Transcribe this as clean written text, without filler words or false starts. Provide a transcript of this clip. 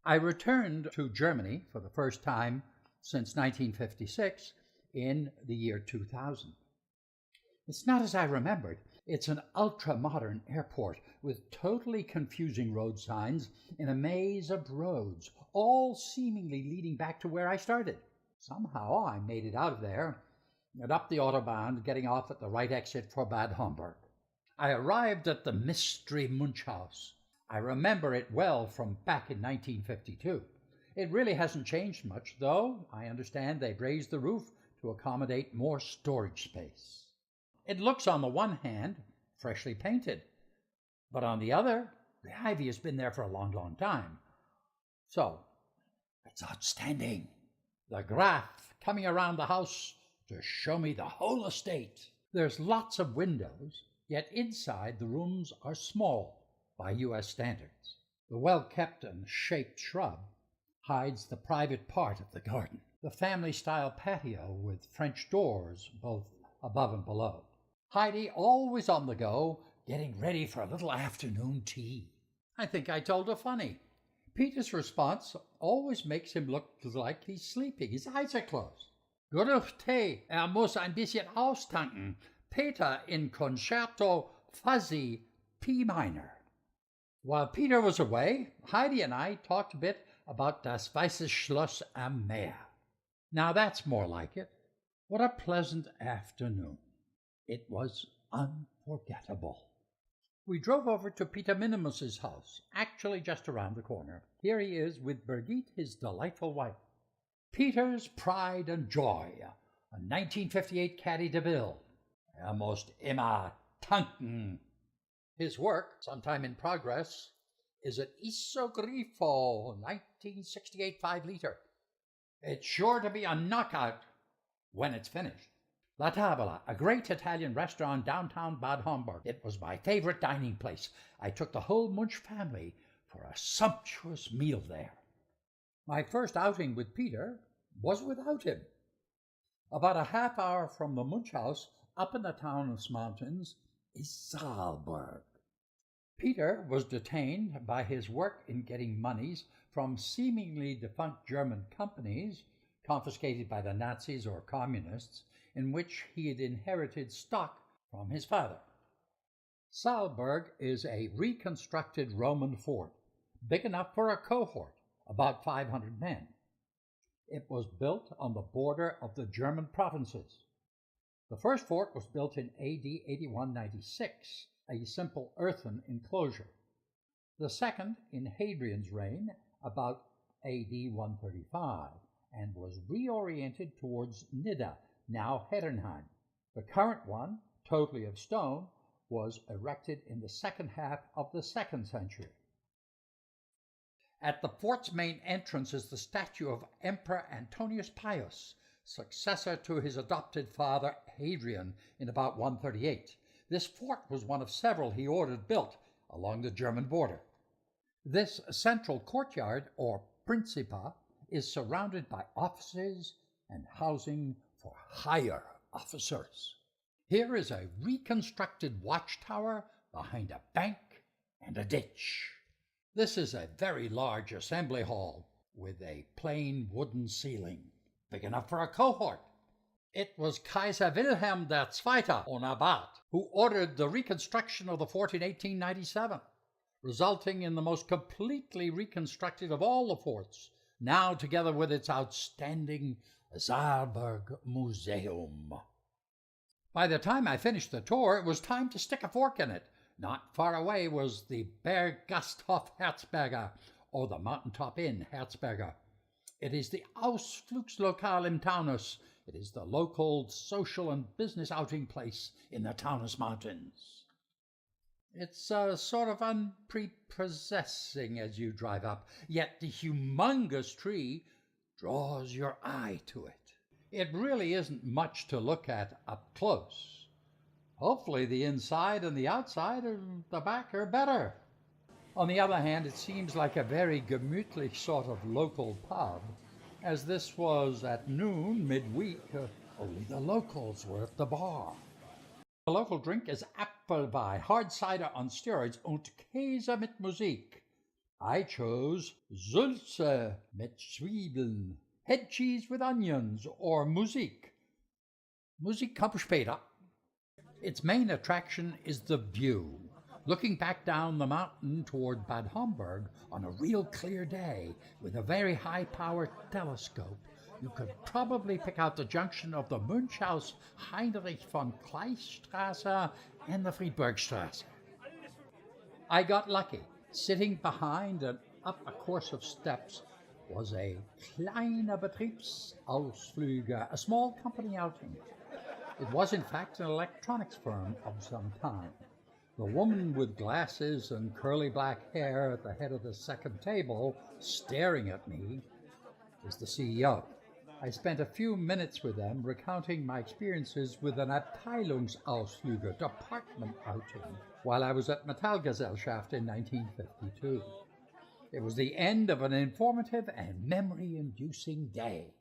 I returned to Germany for the first time since 1956 in the year 2000. It's not as I remembered. It's an ultra-modern airport with totally confusing road signs in a maze of roads, all seemingly leading back to where I started. Somehow I made it out of there and up the Autobahn, getting off at the right exit for Bad Homburg. I arrived at the Mystery Munch House. I remember it well from back in 1952. It really hasn't changed much, though I understand they've raised the roof to accommodate more storage space. It looks, on the one hand, freshly painted, but on the other, the ivy has been there for a long, long time. So, it's outstanding. The Graf coming around the house to show me the whole estate. There's lots of windows, yet inside the rooms are small by U.S. standards. The well-kept and shaped shrub hides the private part of the garden. The family-style patio with French doors both above and below. Heidi always on the go, getting ready for a little afternoon tea. I think I told her funny. Peter's response always makes him look like he's sleeping. His eyes are closed. Genug Tee, muss ein bisschen austanken. Peter in Concerto Fuzzy P minor. While Peter was away, Heidi and I talked a bit about Das Weiße Schloss am Meer. Now that's more like it. What a pleasant afternoon. It was unforgettable. We drove over to Peter Minimus's house, actually just around the corner. Here he is with Birgit, his delightful wife. Peter's pride and joy, a 1958 Caddy DeVille. Most immer tanken. His work, sometime in progress, is an Isogrifo 1968 5-liter. It's sure to be a knockout when it's finished. La Tavola, a great Italian restaurant downtown Bad Homburg. It was my favorite dining place. I took the whole Munch family for a sumptuous meal there. My first outing with Peter was without him. About a half hour from the Munch house, up in the Taunus mountains, is Saalburg. Peter was detained by his work in getting monies from seemingly defunct German companies, confiscated by the Nazis or communists, in which he had inherited stock from his father. Saalburg is a reconstructed Roman fort, big enough for a cohort, about 500 men. It was built on the border of the German provinces. The first fort was built in AD 8196, a simple earthen enclosure. The second in Hadrian's reign, about AD 135, and was reoriented towards Nidda, now Heddernheim. The current one, totally of stone, was erected in the second half of the 2nd century. At the fort's main entrance is the statue of Emperor Antonius Pius, successor to his adopted father Hadrian in about 138. This fort was one of several he ordered built along the German border. This central courtyard, or Principa, is surrounded by offices and housing for higher officers. Here is a reconstructed watchtower behind a bank and a ditch. This is a very large assembly hall with a plain wooden ceiling, big enough for a cohort. It was Kaiser Wilhelm II, on Abat, who ordered the reconstruction of the fort in 1897, resulting in the most completely reconstructed of all the forts, now together with its outstanding Saalburg Museum. By the time I finished the tour, it was time to stick a fork in it. Not far away was the Berggasthof Herzberger, or the Mountaintop Inn Herzberger. It is the Ausflugslokal im Taunus. It is the local social and business outing place in the Taunus Mountains. It's sort of unprepossessing as you drive up, yet the humongous tree draws your eye to it. It really isn't much to look at up close. Hopefully the inside and the outside and the back are better. On the other hand, it seems like a very gemütlich sort of local pub. As this was at noon, midweek, only the locals were at the bar. The local drink is Apfelwein, hard cider on steroids, und Käse mit Musik. I chose Sulze mit Zwiebeln, head cheese with onions, or Musik. Musik kommt später. Its main attraction is the view. Looking back down the mountain toward Bad Homburg on a real clear day with a very high-powered telescope, you could probably pick out the junction of the Münchhaus Heinrich von Kleiststraße and the Friedbergstraße. I got lucky. Sitting behind and up a course of steps was a kleiner Betriebsausflüge, a small company outing. It was in fact an electronics firm of some kind. The woman with glasses and curly black hair at the head of the second table, staring at me, is the CEO. I spent a few minutes with them recounting my experiences with an Abteilungsausflüge, department outing, while I was at Metallgesellschaft in 1952. It was the end of an informative and memory-inducing day.